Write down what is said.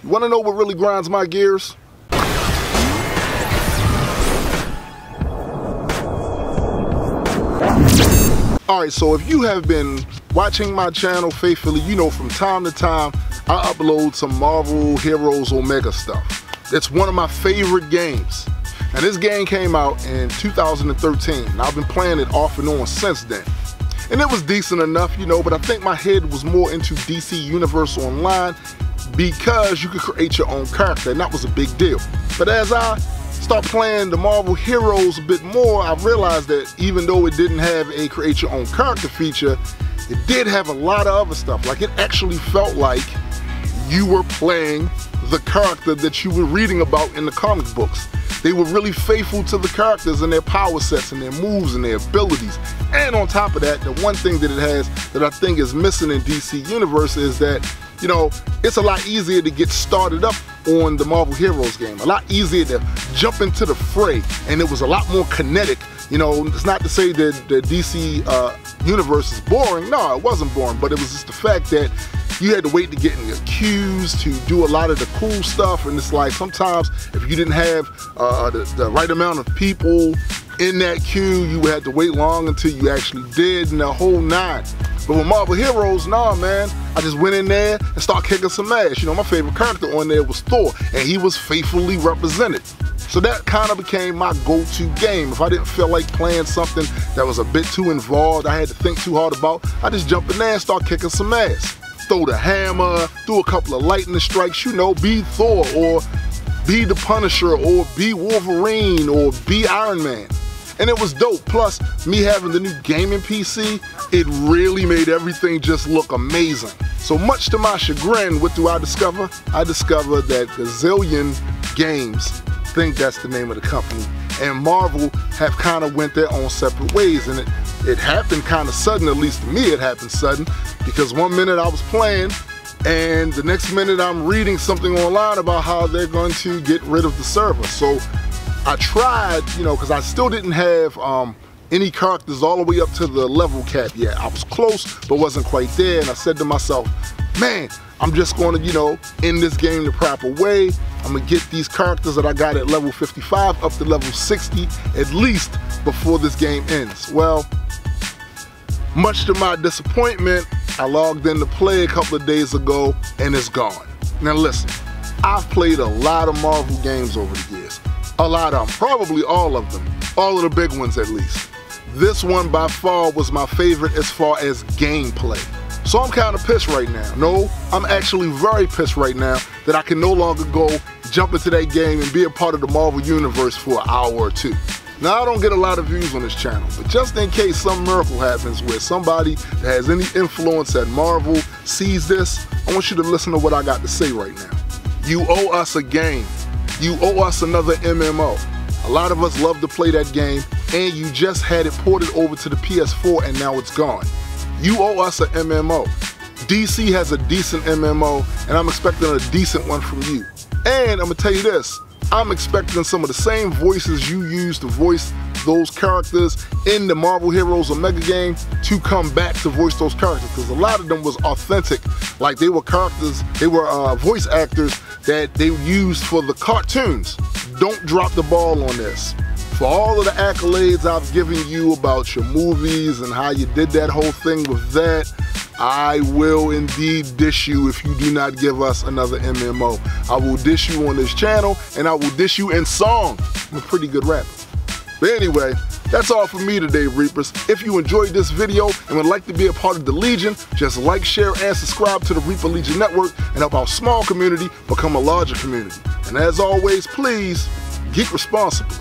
You wanna know what really grinds my gears? Alright, so if you have been watching my channel faithfully, you know from time to time I upload some Marvel Heroes Omega stuff. It's one of my favorite games. And this game came out in 2013, and I've been playing it off and on since then. And it was decent enough, you know, but I think my head was more into DC Universe Online because you could create your own character, and that was a big deal. But as I start playing the Marvel Heroes a bit more, I realized that even though it didn't have a create your own character feature, it did have a lot of other stuff. Like, it actually felt like you were playing the character that you were reading about in the comic books. They were really faithful to the characters and their power sets and their moves and their abilities. And on top of that, the one thing that it has that I think is missing in DC Universe is that, you know, it's a lot easier to get started up on the Marvel Heroes game. A lot easier to jump into the fray, and it was a lot more kinetic. You know, it's not to say that the DC Universe is boring. No, it wasn't boring, but it was just the fact that you had to wait to get in your queues to do a lot of the cool stuff, and it's like sometimes if you didn't have the right amount of people in that queue, you had to wait long until you actually did, and the whole nine. But with Marvel Heroes, nah, man, I just went in there and started kicking some ass. You know, my favorite character on there was Thor, and he was faithfully represented. So that kind of became my go-to game. If I didn't feel like playing something that was a bit too involved, I had to think too hard about, I just jump in there and start kicking some ass. Throw the hammer, do a couple of lightning strikes, you know, be Thor, or be the Punisher, or be Wolverine, or be Iron Man. And it was dope. Plus, me having the new gaming PC, it really made everything just look amazing. So much to my chagrin, what do I discover? I discovered that Gazillion Games, I think that's the name of the company, and Marvel have kind of went their own separate ways, and it happened kind of sudden. At least to me it happened sudden, because one minute I was playing and the next minute I'm reading something online about how they're going to get rid of the server. So I tried, you know, because I still didn't have any characters all the way up to the level cap yet. I was close but wasn't quite there, and I said to myself, man, I'm just going to, you know, end this game the proper way. I'm going to get these characters that I got at level 55 up to level 60 at least before this game ends. Well, much to my disappointment, I logged in to play a couple of days ago and it's gone. Now listen, I've played a lot of Marvel games over the years. A lot of them, probably all of them. All of the big ones at least. This one by far was my favorite as far as gameplay. So I'm kind of pissed right now. No, I'm actually very pissed right now that I can no longer go jump into that game and be a part of the Marvel Universe for an hour or two. Now, I don't get a lot of views on this channel, but just in case some miracle happens where somebody that has any influence at Marvel sees this, I want you to listen to what I got to say right now. You owe us a game. You owe us another MMO. A lot of us love to play that game, and you just had it ported over to the PS4 and now it's gone. You owe us an MMO. DC has a decent MMO, and I'm expecting a decent one from you. And I'm gonna tell you this, I'm expecting some of the same voices you use to voice those characters in the Marvel Heroes Omega game to come back to voice those characters, because a lot of them was authentic. Like, they were characters, they were voice actors that they used for the cartoons. Don't drop the ball on this. For all of the accolades I've given you about your movies and how you did that whole thing with that, I will indeed dish you if you do not give us another MMO. I will dish you on this channel, and I will dish you in song. I'm a pretty good rapper. But anyway, that's all for me today, Reapers. If you enjoyed this video and would like to be a part of the Legion, just like, share, and subscribe to the Reaper Legion Network and help our small community become a larger community. And as always, please, geek responsibly.